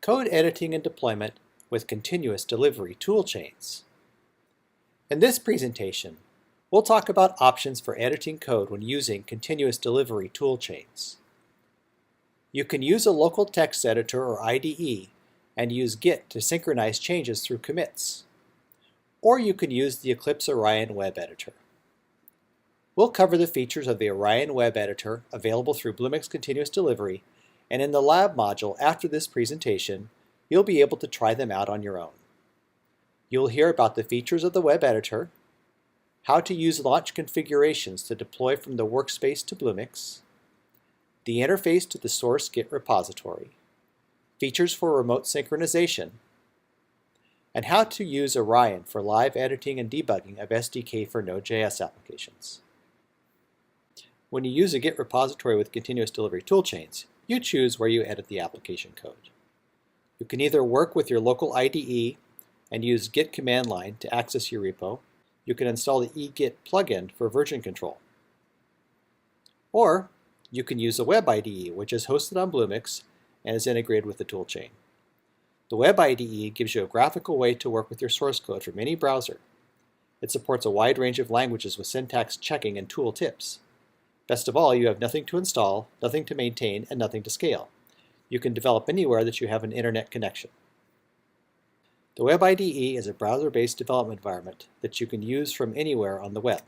Code editing and deployment with continuous delivery toolchains. In this presentation, we'll talk about options for editing code when using continuous delivery toolchains. You can use a local text editor or IDE and use Git to synchronize changes through commits. Or you can use the Eclipse Orion Web Editor. We'll cover the features of the Orion Web Editor available through Bluemix Continuous Delivery, and in the lab module after this presentation, you'll be able to try them out on your own. You'll hear about the features of the web editor, how to use launch configurations to deploy from the workspace to Bluemix, the interface to the source Git repository, features for remote synchronization, and how to use Orion for live editing and debugging of SDK for Node.js applications. When you use a Git repository with continuous delivery toolchains, you choose where you edit the application code. You can either work with your local IDE and use Git command line to access your repo. You can install the eGit plugin for version control. Or you can use a web IDE, which is hosted on Bluemix and is integrated with the toolchain. The web IDE gives you a graphical way to work with your source code from any browser. It supports a wide range of languages with syntax checking and tool tips. Best of all, you have nothing to install, nothing to maintain, and nothing to scale. You can develop anywhere that you have an internet connection. The web IDE is a browser-based development environment that you can use from anywhere on the web.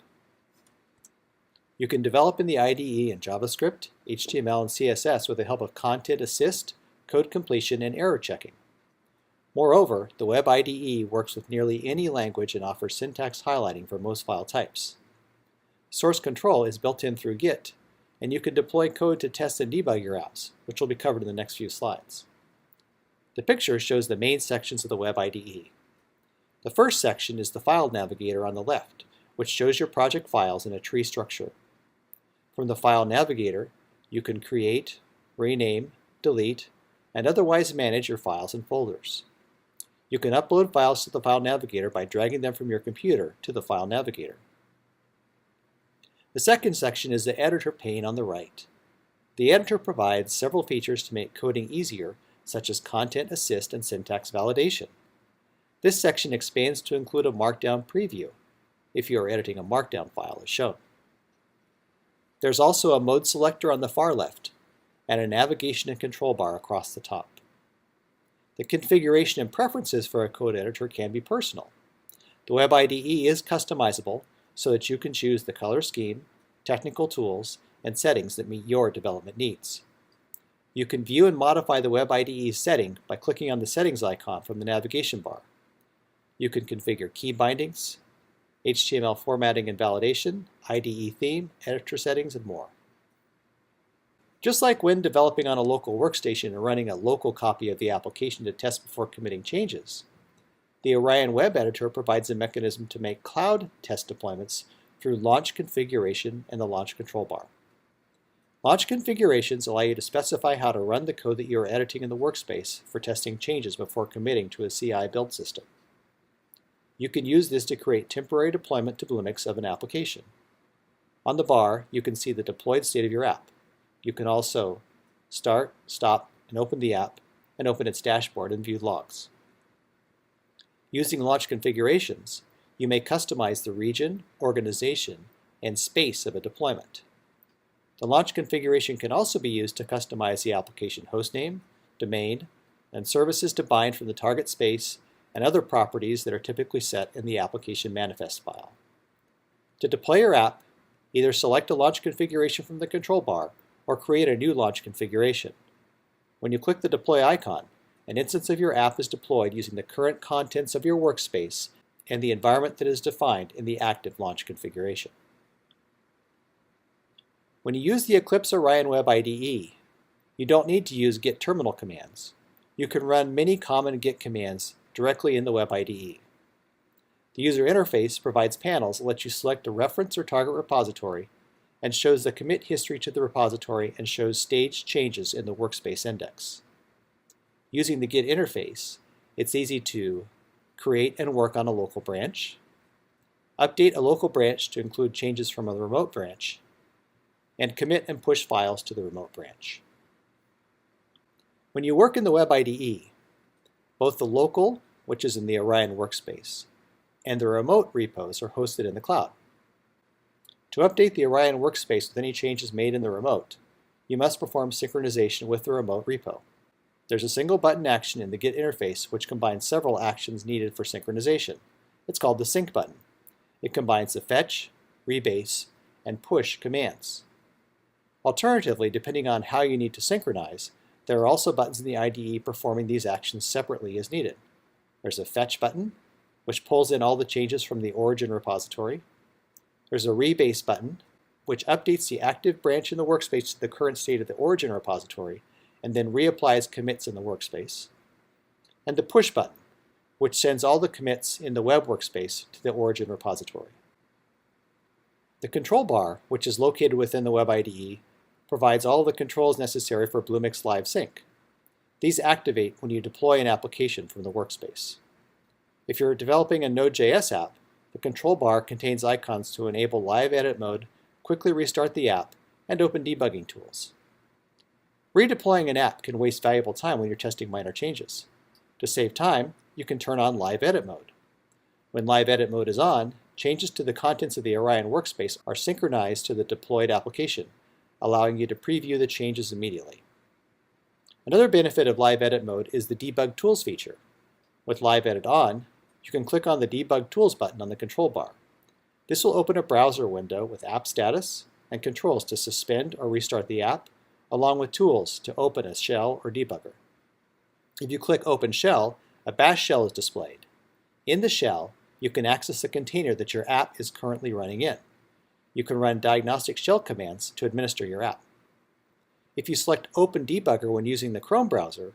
You can develop in the IDE in JavaScript, HTML, and CSS with the help of Content Assist, code completion, and error checking. Moreover, the web IDE works with nearly any language and offers syntax highlighting for most file types. Source control is built in through Git, and you can deploy code to test and debug your apps, which will be covered in the next few slides. The picture shows the main sections of the web IDE. The first section is the file navigator on the left, which shows your project files in a tree structure. From the file navigator, you can create, rename, delete, and otherwise manage your files and folders. You can upload files to the file navigator by dragging them from your computer to the file navigator. The second section is the editor pane on the right. The editor provides several features to make coding easier, such as Content Assist and syntax validation. This section expands to include a Markdown preview, if you are editing a Markdown file as shown. There's also a mode selector on the far left, and a navigation and control bar across the top. The configuration and preferences for a code editor can be personal. The web IDE is customizable, so that you can choose the color scheme, technical tools, and settings that meet your development needs. You can view and modify the web IDE's setting by clicking on the settings icon from the navigation bar. You can configure key bindings, HTML formatting and validation, IDE theme, editor settings, and more. Just like when developing on a local workstation and running a local copy of the application to test before committing changes, the Orion Web Editor provides a mechanism to make cloud test deployments through launch configuration and the launch control bar. Launch configurations allow you to specify how to run the code that you are editing in the workspace for testing changes before committing to a CI build system. You can use this to create temporary deployment to Bluemix of an application. On the bar, you can see the deployed state of your app. You can also start, stop, and open the app, and open its dashboard and view logs. Using launch configurations, you may customize the region, organization, and space of a deployment. The launch configuration can also be used to customize the application hostname, domain, and services to bind from the target space and other properties that are typically set in the application manifest file. To deploy your app, either select a launch configuration from the control bar or create a new launch configuration. When you click the deploy icon, an instance of your app is deployed using the current contents of your workspace and the environment that is defined in the active launch configuration. When you use the Eclipse Orion Web IDE, you don't need to use Git terminal commands. You can run many common Git commands directly in the Web IDE. The user interface provides panels that let you select a reference or target repository and shows the commit history to the repository and shows staged changes in the workspace index. Using the Git interface, it's easy to create and work on a local branch, update a local branch to include changes from a remote branch, and commit and push files to the remote branch. When you work in the Web IDE, Both the local, which is in the Orion workspace, and the remote repos are hosted in the cloud. To update the Orion workspace with any changes made in the remote, you must perform synchronization with the remote repo. There's a single button action in the Git interface which combines several actions needed for synchronization. It's called the sync button. It combines the fetch, rebase, and push commands. Alternatively, depending on how you need to synchronize, there are also buttons in the IDE performing these actions separately as needed. There's a fetch button, which pulls in all the changes from the origin repository. There's a rebase button, which updates the active branch in the workspace to the current state of the origin repository, and then reapplies commits in the workspace. And the push button, which sends all the commits in the web workspace to the origin repository. The control bar, which is located within the Web IDE, provides all the controls necessary for Bluemix Live Sync. These activate when you deploy an application from the workspace. If you're developing a Node.js app, the control bar contains icons to enable live edit mode, quickly restart the app, and open debugging tools. Redeploying an app can waste valuable time when you're testing minor changes. To save time, you can turn on live edit mode. When live edit mode is on, changes to the contents of the Orion workspace are synchronized to the deployed application, allowing you to preview the changes immediately. Another benefit of live edit mode is the debug tools feature. With live edit on, you can click on the debug tools button on the control bar. This will open a browser window with app status and controls to suspend or restart the app, along with tools to open a shell or debugger. If you click Open Shell, a bash shell is displayed. In the shell, you can access the container that your app is currently running in. You can run diagnostic shell commands to administer your app. If you select Open Debugger when using the Chrome browser,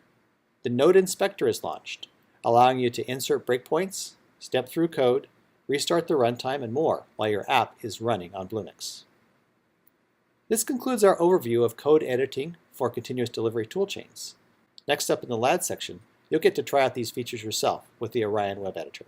the Node Inspector is launched, allowing you to insert breakpoints, step through code, restart the runtime, and more while your app is running on Bluemix. This concludes our overview of code editing for continuous delivery toolchains. Next up in the lab section, you'll get to try out these features yourself with the Orion Web Editor.